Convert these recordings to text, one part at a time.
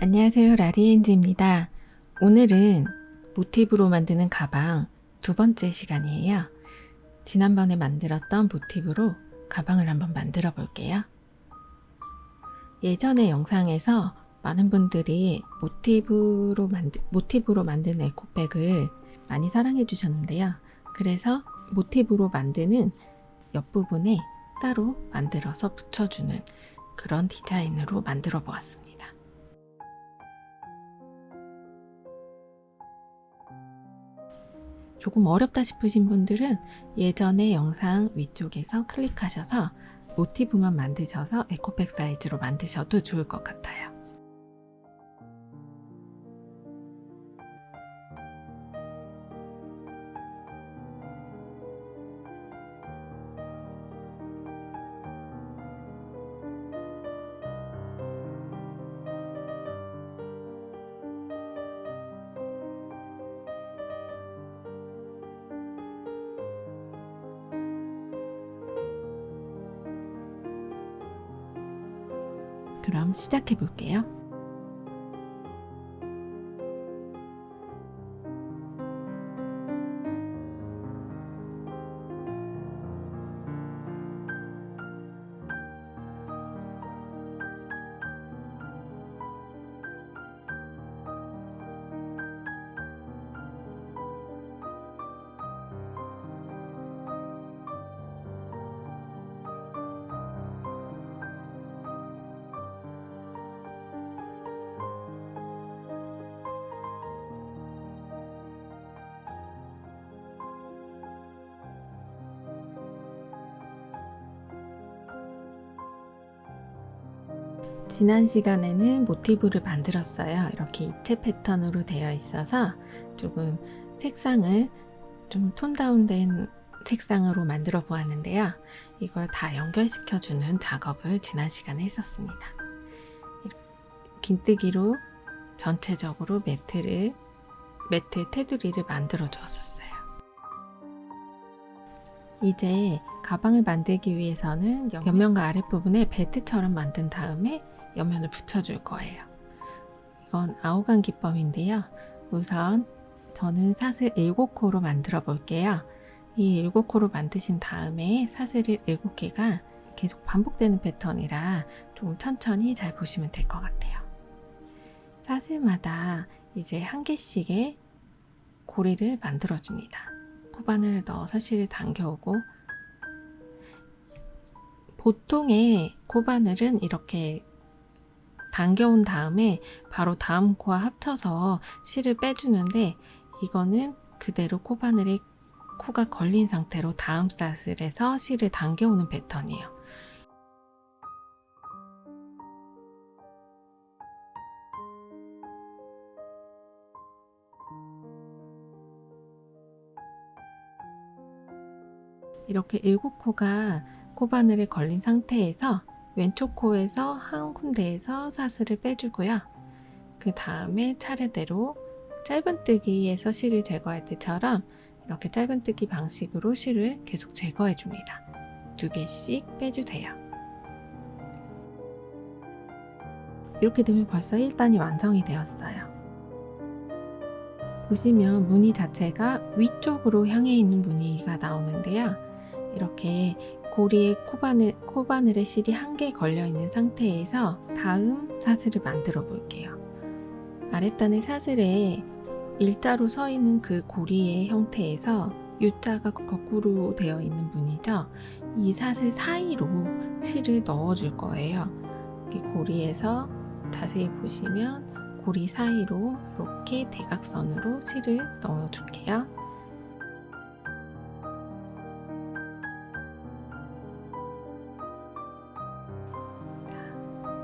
안녕하세요, 라리엔즈입니다. 오늘은 모티브로 만드는 가방 두 번째 시간이에요. 지난번에 만들었던 모티브로 가방을 한번 만들어 볼게요. 예전에 영상에서 많은 분들이 모티브로 만든 에코백을 많이 사랑해 주셨는데요. 그래서 모티브로 만드는 옆부분에 따로 만들어서 붙여주는 그런 디자인으로 만들어 보았습니다. 조금 어렵다 싶으신 분들은 예전의 영상 위쪽에서 클릭하셔서 모티브만 만드셔서 에코백 사이즈로 만드셔도 좋을 것 같아요. 그럼 시작해 볼게요. 지난 시간에는 모티브를 만들었어요. 이렇게 입체 패턴으로 되어 있어서 조금 색상을 좀 톤 다운된 색상으로 만들어 보았는데요. 이걸 다 연결시켜주는 작업을 지난 시간에 했었습니다. 긴뜨기로 전체적으로 매트 테두리를 만들어 주었어요. 이제 가방을 만들기 위해서는 옆면과 아랫부분에 벨트처럼 만든 다음에 옆면을 붙여줄 거예요. 이건 아우간 기법인데요. 우선 저는 사슬 7코로 만들어 볼게요. 이 7코로 만드신 다음에 사슬이 7개가 계속 반복되는 패턴이라 좀 천천히 잘 보시면 될 것 같아요. 사슬마다 이제 한 개씩의 고리를 만들어 줍니다. 코바늘 넣어서 실을 당겨오고, 보통의 코바늘은 이렇게 당겨온 다음에 바로 다음 코와 합쳐서 실을 빼주는데, 이거는 그대로 코가 걸린 상태로 다음 사슬에서 실을 당겨오는 패턴이에요. 이렇게 7코가 코바늘에 걸린 상태에서 왼쪽 코에서 한 군데에서 사슬을 빼주고요. 그 다음에 차례대로 짧은뜨기에서 실을 제거할 때처럼 이렇게 짧은뜨기 방식으로 실을 계속 제거해 줍니다. 2개씩 빼주세요. 이렇게 되면 벌써 1단이 완성이 되었어요. 보시면 무늬 자체가 위쪽으로 향해 있는 무늬가 나오는데요. 이렇게 고리에 코바늘에 실이 한 개 걸려 있는 상태에서 다음 사슬을 만들어 볼게요. 아랫단의 사슬에 일자로 서 있는 그 고리의 형태에서 U자가 거꾸로 되어 있는 무늬죠. 이 사슬 사이로 실을 넣어 줄 거예요. 이 고리에서 자세히 보시면 고리 사이로 이렇게 대각선으로 실을 넣어 줄게요.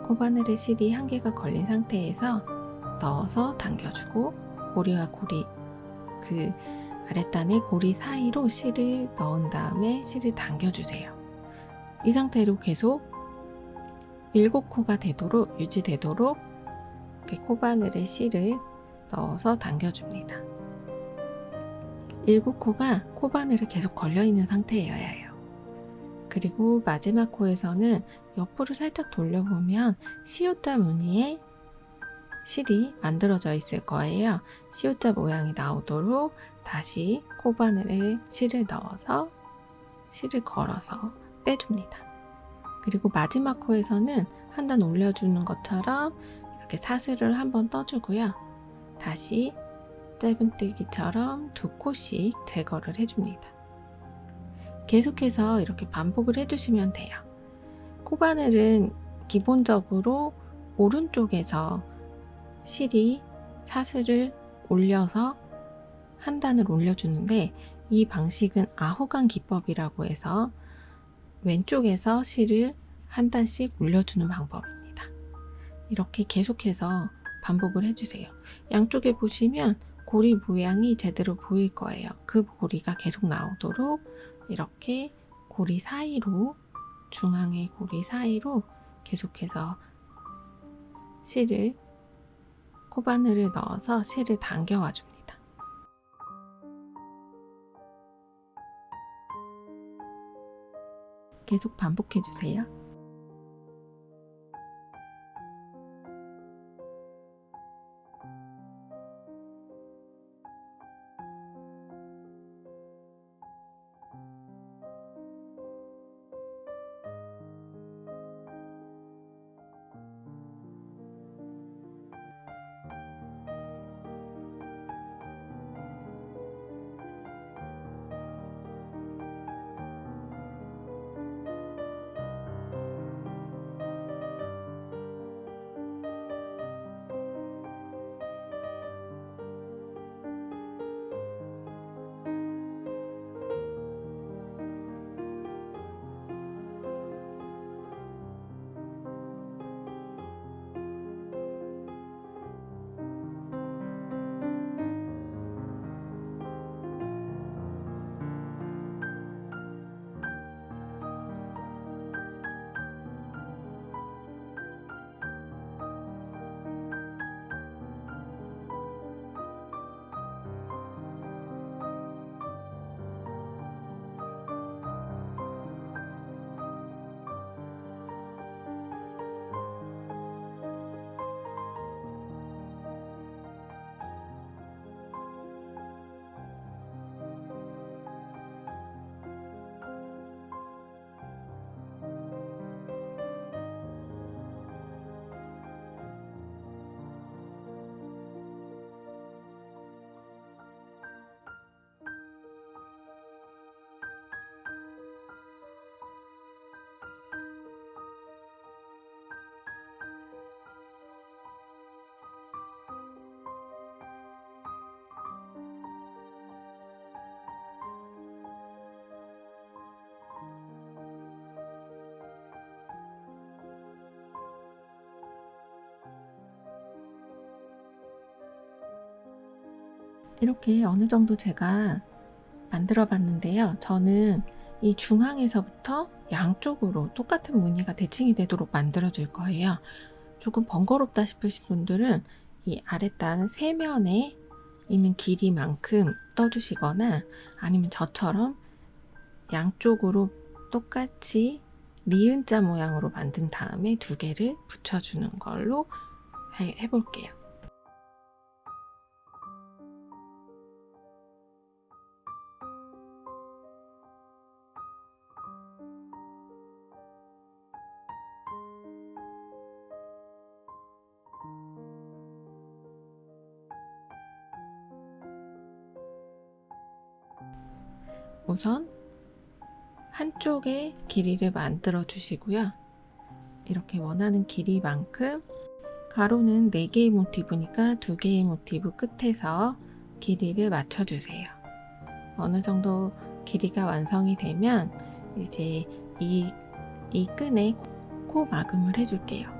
코바늘에 실이 한 개가 걸린 상태에서 넣어서 당겨주고, 고리와 고리, 그 아랫단의 고리 사이로 실을 넣은 다음에 실을 당겨주세요. 이 상태로 계속 7코가 되도록 유지되도록 이렇게 코바늘에 실을 넣어서 당겨줍니다. 7코가 코바늘에 계속 걸려있는 상태여야 해요. 그리고 마지막 코에서는 옆으로 살짝 돌려보면 C자 무늬에 실이 만들어져 있을 거예요. C자 모양이 나오도록 다시 코바늘에 실을 넣어서 실을 걸어서 빼줍니다. 그리고 마지막 코에서는 한 단 올려주는 것처럼 이렇게 사슬을 한번 떠주고요. 다시 짧은뜨기처럼 2코씩 제거를 해줍니다. 계속해서 이렇게 반복을 해주시면 돼요. 코바늘은 기본적으로 오른쪽에서 실이 사슬을 올려서 한 단을 올려주는데, 이 방식은 아호간 기법이라고 해서 왼쪽에서 실을 한 단씩 올려주는 방법입니다. 이렇게 계속해서 반복을 해주세요. 양쪽에 보시면 고리 모양이 제대로 보일 거예요. 그 고리가 계속 나오도록 이렇게 고리 사이로, 중앙의 고리 사이로 계속해서 실을, 코바늘을 넣어서 실을 당겨와 줍니다. 계속 반복해 주세요. 이렇게 어느 정도 제가 만들어 봤는데요. 저는 이 중앙에서부터 양쪽으로 똑같은 무늬가 대칭이 되도록 만들어 줄 거예요. 조금 번거롭다 싶으신 분들은 이 아랫단 세면에 있는 길이만큼 떠주시거나, 아니면 저처럼 양쪽으로 똑같이 니은자 모양으로 만든 다음에 두 개를 붙여주는 걸로 해볼게요. 우선 한쪽에 길이를 만들어 주시고요. 이렇게 원하는 길이만큼, 가로는 4개의 모티브니까 2개의 모티브 끝에서 길이를 맞춰주세요. 어느 정도 길이가 완성이 되면 이제 이 끈에 코 마금을 해줄게요.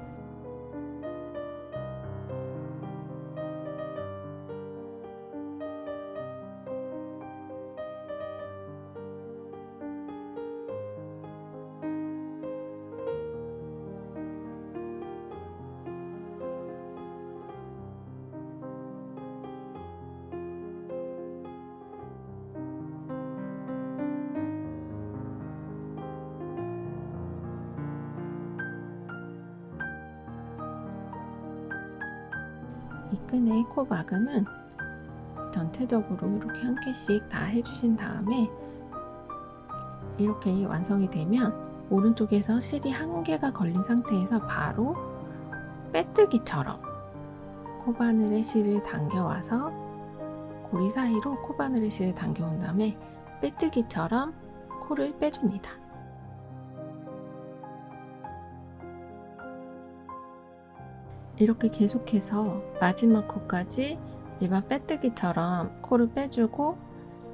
이 끈의 코 마금은 전체적으로 이렇게 한 개씩 다 해주신 다음에 이렇게 완성이 되면 오른쪽에서 실이 한 개가 걸린 상태에서 바로 빼뜨기처럼 코바늘에 실을 당겨와서 고리 사이로 코바늘에 실을 당겨온 다음에 빼뜨기처럼 코를 빼줍니다. 이렇게 계속해서 마지막 코까지 일반 빼뜨기처럼 코를 빼주고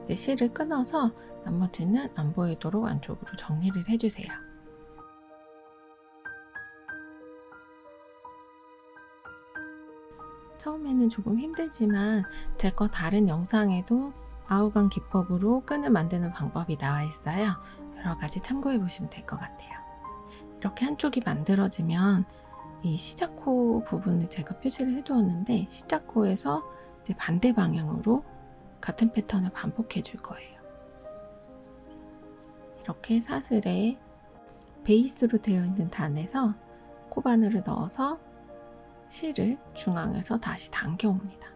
이제 실을 끊어서 나머지는 안 보이도록 안쪽으로 정리를 해주세요. 처음에는 조금 힘들지만 제 거 다른 영상에도 아우간 기법으로 끈을 만드는 방법이 나와 있어요. 여러 가지 참고해 보시면 될 것 같아요. 이렇게 한쪽이 만들어지면 이 시작코 부분을 제가 표시를 해두었는데 시작코에서 이제 반대 방향으로 같은 패턴을 반복해 줄 거예요. 이렇게 사슬에 베이스로 되어 있는 단에서 코바늘을 넣어서 실을 중앙에서 다시 당겨옵니다.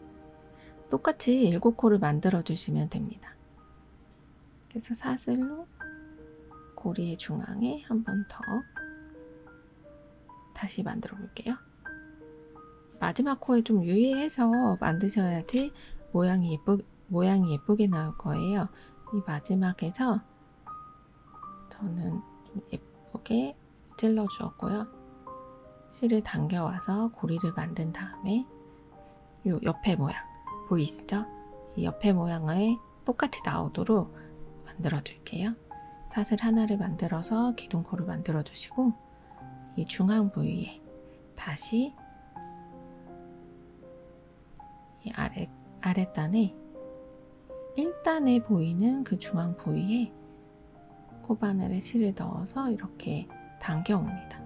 똑같이 7코를 만들어 주시면 됩니다. 그래서 사슬로 고리의 중앙에 한 번 더 다시 만들어 볼게요. 마지막 코에 좀 유의해서 만드셔야지 모양이 예쁘게 나올 거예요. 이 마지막에서 저는 좀 예쁘게 찔러 주었고요. 실을 당겨와서 고리를 만든 다음에 이 옆에 모양 보이시죠? 이 옆에 모양을 똑같이 나오도록 만들어 줄게요. 사슬 하나를 만들어서 기둥코를 만들어 주시고 이 중앙 부위에 다시 이 아랫단에 1단에 보이는 그 중앙 부위에 코바늘에 실을 넣어서 이렇게 당겨옵니다.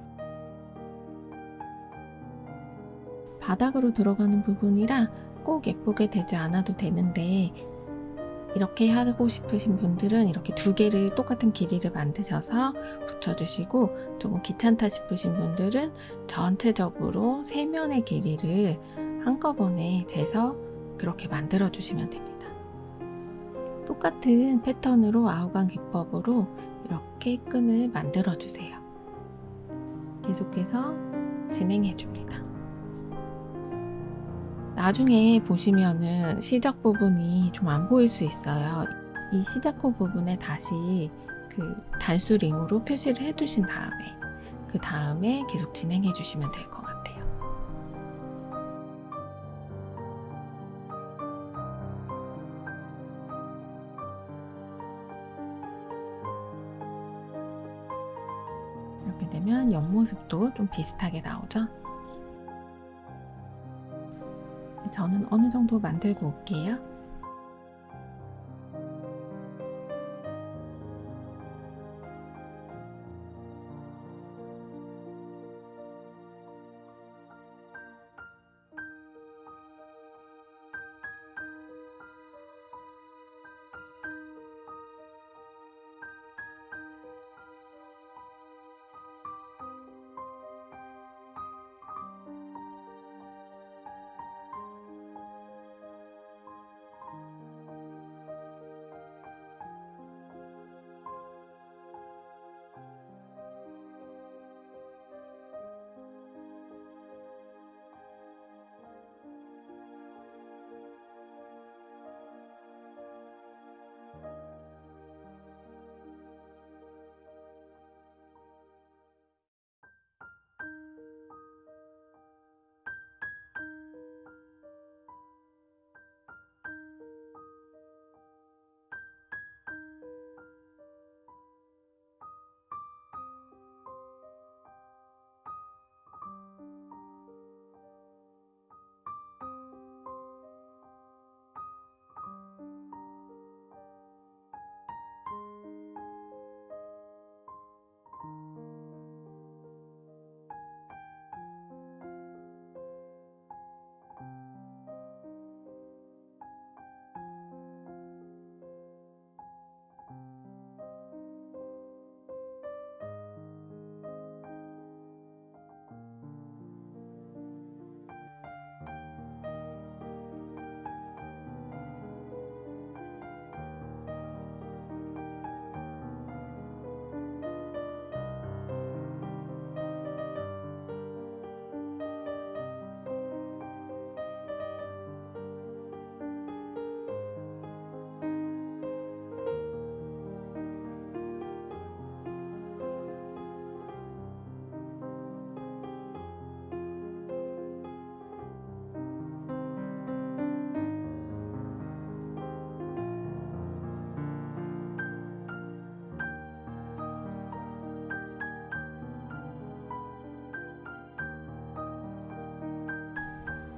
바닥으로 들어가는 부분이라 꼭 예쁘게 되지 않아도 되는데 이렇게 하고 싶으신 분들은 이렇게 2개를 똑같은 길이를 만드셔서 붙여주시고 조금 귀찮다 싶으신 분들은 전체적으로 3면의 길이를 한꺼번에 재서 그렇게 만들어 주시면 됩니다. 똑같은 패턴으로 아우간 기법으로 이렇게 끈을 만들어 주세요. 계속해서 진행해 줍니다. 나중에 보시면은 시작 부분이 좀 안 보일 수 있어요. 이 시작코 부분에 다시 그 단수링으로 표시를 해 두신 다음에 계속 진행해 주시면 될 것 같아요. 이렇게 되면 옆모습도 좀 비슷하게 나오죠? 저는 어느 정도 만들고 올게요.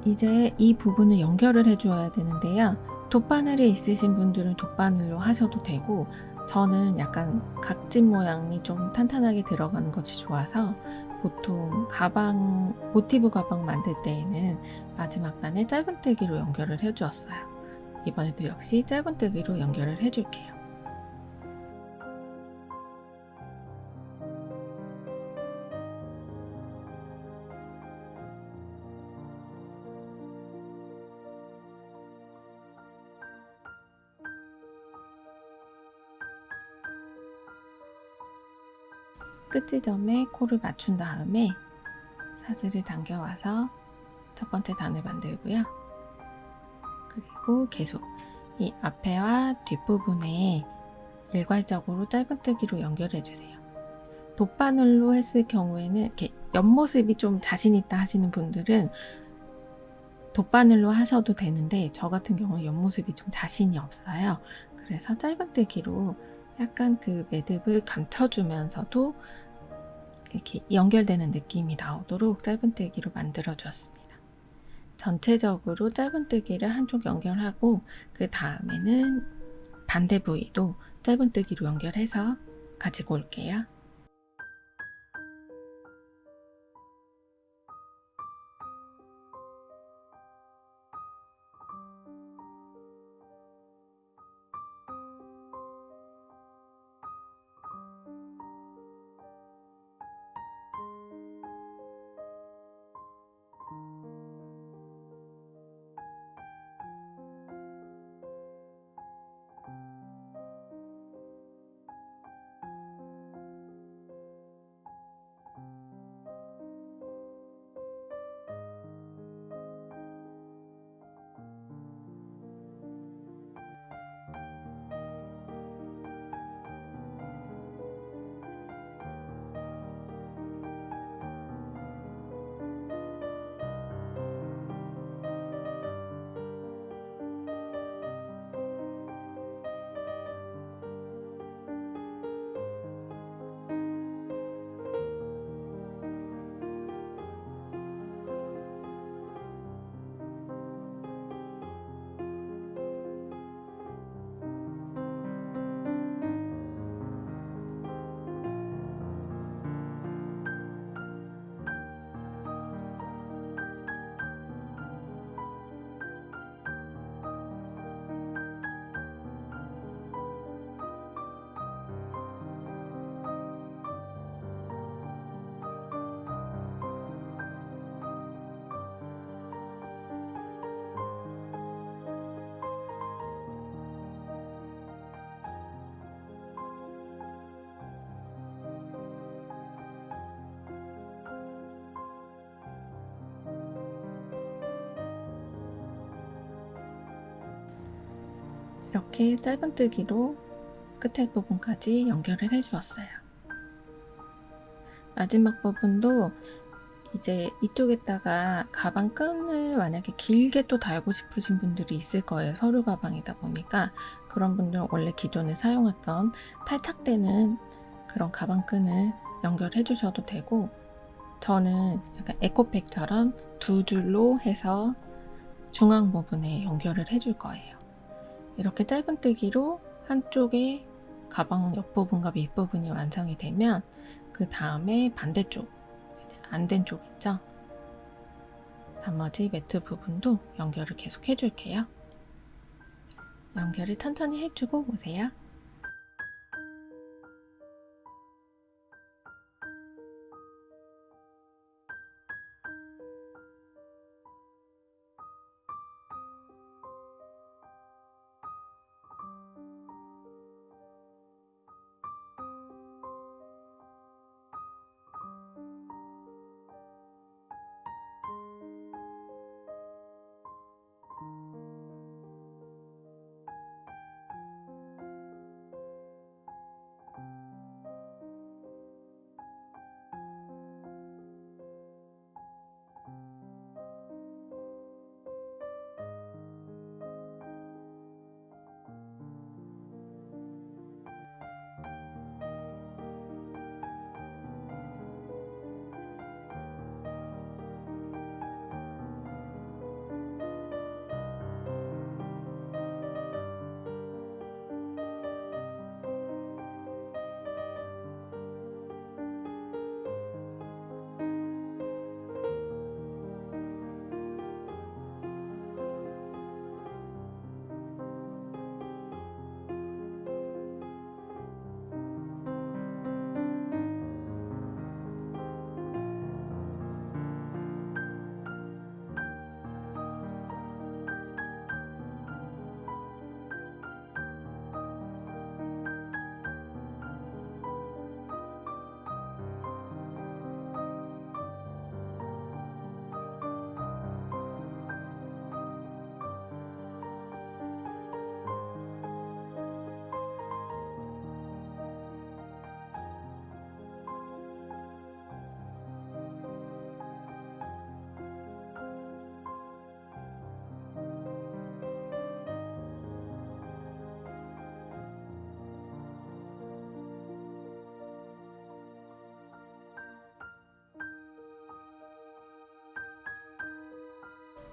이제 이 부분을 연결을 해줘야 되는데요. 돗바늘이 있으신 분들은 돗바늘로 하셔도 되고, 저는 약간 각진 모양이 좀 탄탄하게 들어가는 것이 좋아서 보통 가방, 모티브 가방 만들 때에는 마지막 단에 짧은뜨기로 연결을 해주었어요. 이번에도 역시 짧은뜨기로 연결을 해줄게요. 끝 지점에 코를 맞춘 다음에 사슬을 당겨와서 첫 번째 단을 만들고요. 그리고 계속 이 앞에와 뒷부분에 일괄적으로 짧은뜨기로 연결해주세요. 돗바늘로 했을 경우에는 이렇게 옆모습이 좀 자신있다 하시는 분들은 돗바늘로 하셔도 되는데, 저 같은 경우는 옆모습이 좀 자신이 없어요. 그래서 짧은뜨기로 약간 그 매듭을 감춰주면서도 이렇게 연결되는 느낌이 나오도록 짧은뜨기로 만들어 주었습니다. 전체적으로 짧은뜨기를 한쪽 연결하고 그 다음에는 반대 부위도 짧은뜨기로 연결해서 가지고 올게요. 이렇게 짧은뜨기로 끝에 부분까지 연결을 해 주었어요. 마지막 부분도 이제 이쪽에다가 가방 끈을 만약에 길게 또 달고 싶으신 분들이 있을 거예요. 서류 가방이다 보니까. 그런 분들은 원래 기존에 사용했던 탈착되는 그런 가방 끈을 연결해 주셔도 되고, 저는 약간 에코백처럼 두 줄로 해서 중앙 부분에 연결을 해줄 거예요. 이렇게 짧은뜨기로 한쪽에 가방 옆부분과 밑부분이 완성이 되면 그 다음에 반대쪽, 안 된 쪽 있죠? 나머지 매트 부분도 연결을 계속 해줄게요. 연결을 천천히 해주고 오세요.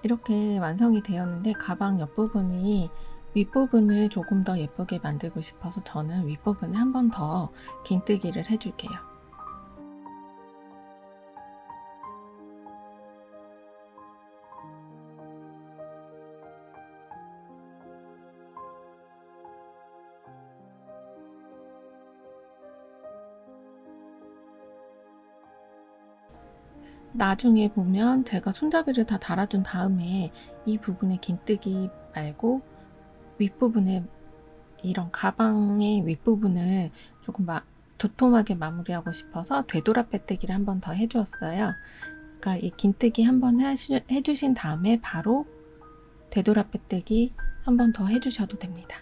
이렇게 완성이 되었는데 가방 옆부분이 윗부분을 조금 더 예쁘게 만들고 싶어서 저는 윗부분에 한 번 더 긴뜨기를 해줄게요. 나중에 보면 제가 손잡이를 다 달아준 다음에 이 부분에 긴뜨기 말고 윗부분에 이런 가방의 윗부분을 조금 도톰하게 마무리하고 싶어서 되돌아 빼뜨기를 한 번 더 해주었어요. 그러니까 이 긴뜨기 한 번 해주신 다음에 바로 되돌아 빼뜨기 한 번 더 해주셔도 됩니다.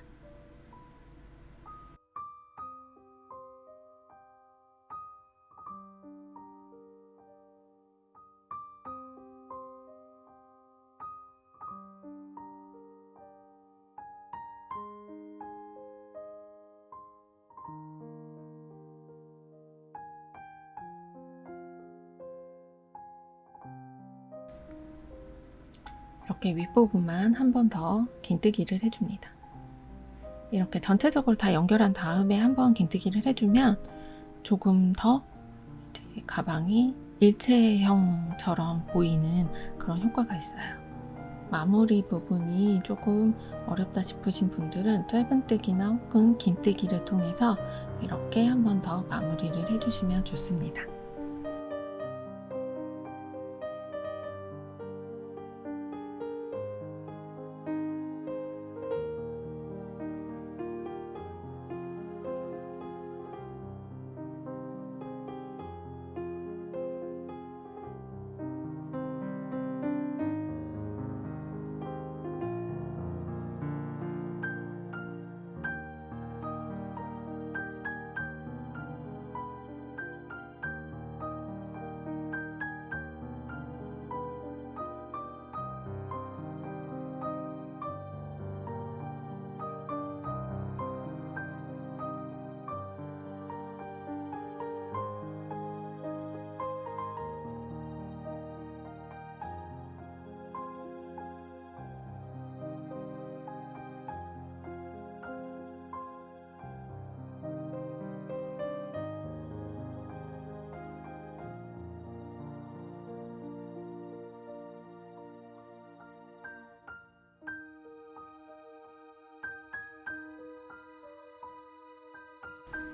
이렇게 윗부분만 한 번 더 긴뜨기를 해줍니다. 이렇게 전체적으로 다 연결한 다음에 한 번 긴뜨기를 해주면 조금 더 이제 가방이 일체형처럼 보이는 그런 효과가 있어요. 마무리 부분이 조금 어렵다 싶으신 분들은 짧은뜨기나 혹은 긴뜨기를 통해서 이렇게 한 번 더 마무리를 해주시면 좋습니다.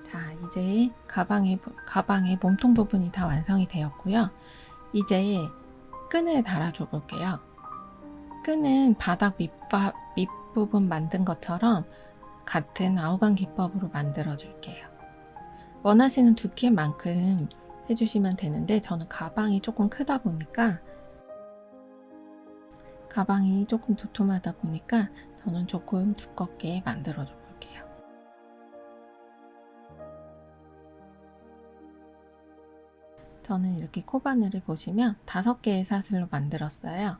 자, 이제 가방의 몸통 부분이 다 완성이 되었고요. 이제 끈을 달아줘 볼게요. 끈은 바닥 밑부분 만든 것처럼 같은 아우간 기법으로 만들어 줄게요. 원하시는 두께만큼 해주시면 되는데 저는 가방이 조금 크다 보니까 가방이 조금 도톰하다 보니까 저는 조금 두껍게 만들어 줘 볼게요. 저는 이렇게 코바늘을 보시면 5개의 사슬로 만들었어요.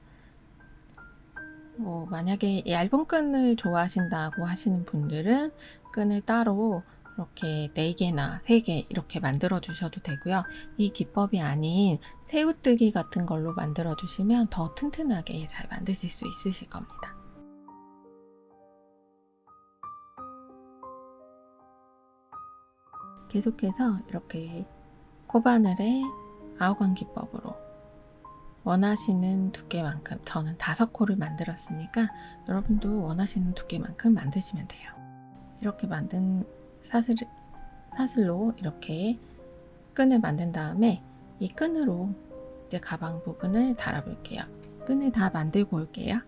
만약에 얇은 끈을 좋아하신다고 하시는 분들은 끈을 따로 이렇게 4개나 3개 이렇게 만들어 주셔도 되고요. 이 기법이 아닌 새우뜨기 같은 걸로 만들어 주시면 더 튼튼하게 잘 만드실 수 있으실 겁니다. 계속해서 이렇게 코바늘에 아우간 기법으로 원하시는 두께만큼, 저는 5코를 만들었으니까 여러분도 원하시는 두께만큼 만드시면 돼요. 이렇게 만든 사슬로 이렇게 끈을 만든 다음에 이 끈으로 이제 가방 부분을 달아 볼게요. 끈을 다 만들고 올게요.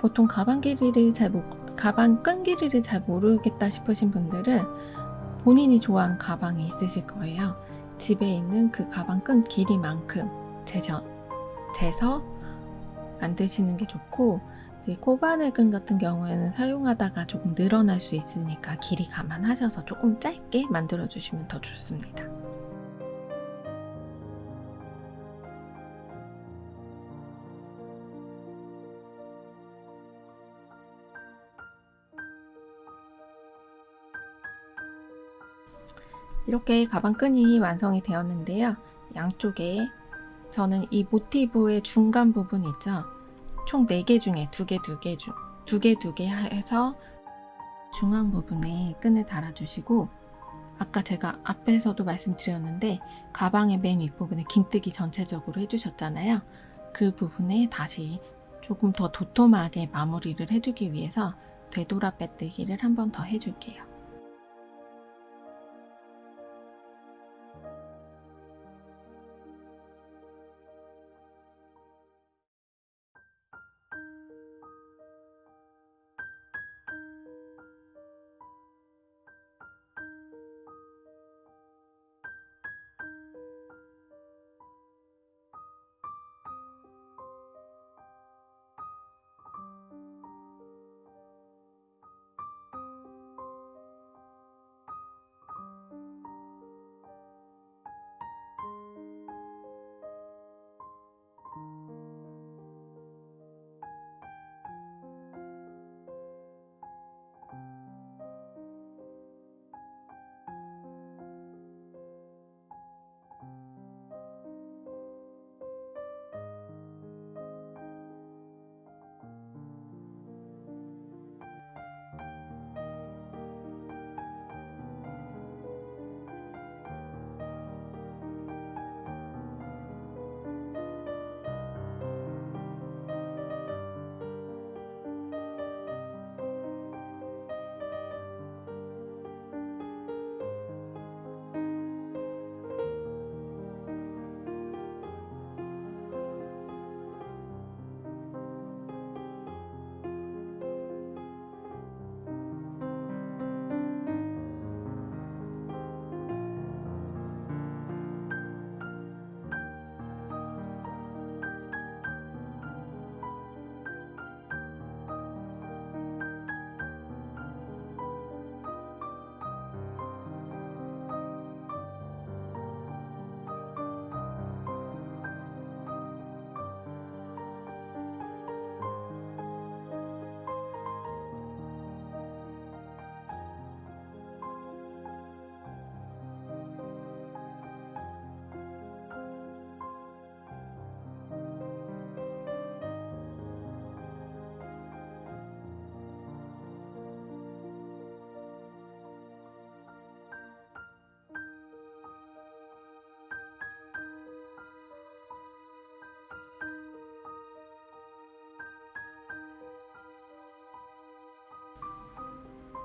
보통 가방 끈 길이를 잘 모르겠다 싶으신 분들은 본인이 좋아하는 가방이 있으실 거예요. 집에 있는 그 가방 끈 길이만큼 재서 만드시는 게 좋고, 이제 코바늘끈 같은 경우에는 사용하다가 조금 늘어날 수 있으니까 길이 감안하셔서 조금 짧게 만들어 주시면 더 좋습니다. 이렇게 가방끈이 완성이 되었는데요. 양쪽에 저는 이 모티브의 중간 부분 있죠. 총 4개 중에 2개 해서 중앙 부분에 끈을 달아주시고, 아까 제가 앞에서도 말씀드렸는데 가방의 맨 윗부분에 긴뜨기 전체적으로 해주셨잖아요. 그 부분에 다시 조금 더 도톰하게 마무리를 해주기 위해서 되돌아 빼뜨기를 한 번 더 해줄게요.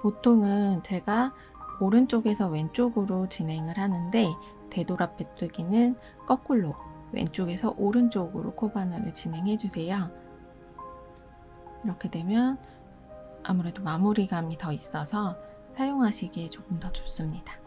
보통은 제가 오른쪽에서 왼쪽으로 진행을 하는데, 되돌아 빼뜨기는 거꾸로 왼쪽에서 오른쪽으로 코바늘을 진행해 주세요. 이렇게 되면 아무래도 마무리감이 더 있어서 사용하시기에 조금 더 좋습니다.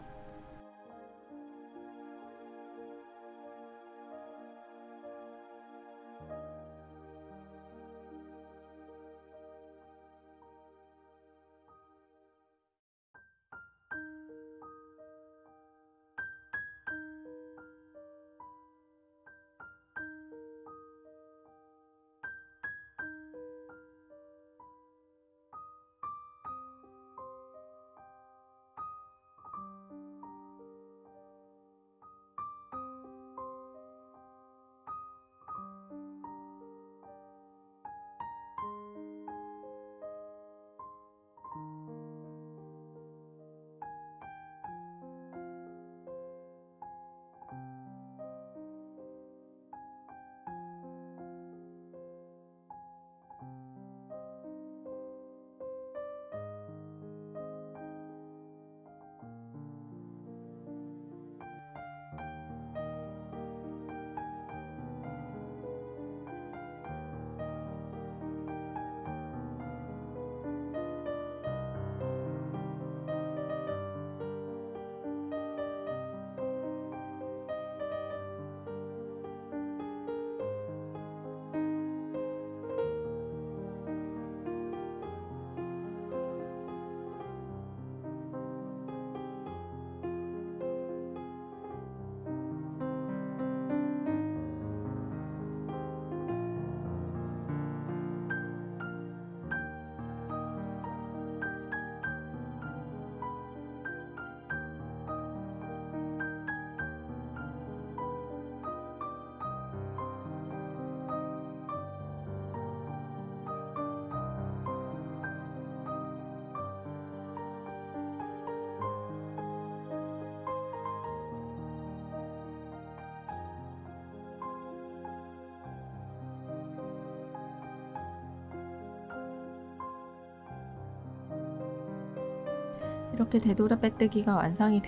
이렇게 되돌아 빼뜨기가 완성이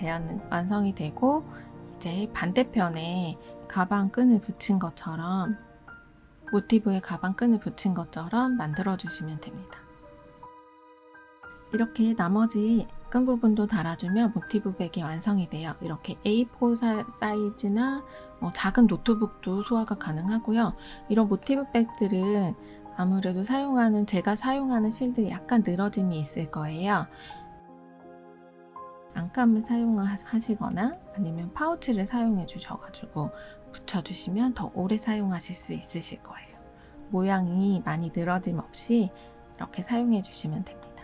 되고 이제 반대편에 가방끈을 붙인 것처럼 모티브에 가방끈을 붙인 것처럼 만들어 주시면 됩니다. 이렇게 나머지 끈 부분도 달아주면 모티브 백이 완성이 돼요. 이렇게 A4 사이즈나 작은 노트북도 소화가 가능하고요. 이런 모티브 백들은 아무래도 제가 사용하는 실들이 약간 늘어짐이 있을 거예요. 안감을 사용하시거나 아니면 파우치를 사용해 주셔가지고 붙여주시면 더 오래 사용하실 수 있으실 거예요. 모양이 많이 늘어짐 없이 이렇게 사용해 주시면 됩니다.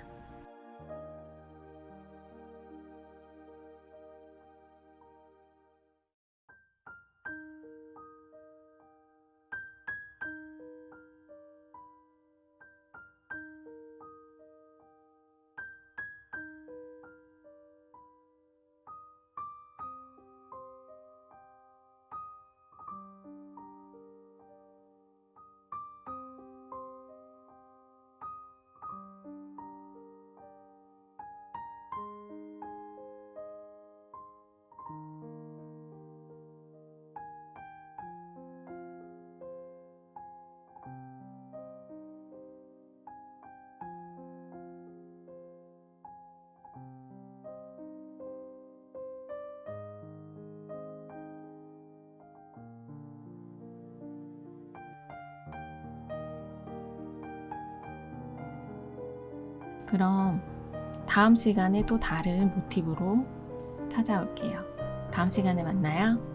그럼 다음 시간에 또 다른 모티브로 찾아올게요. 다음 시간에 만나요.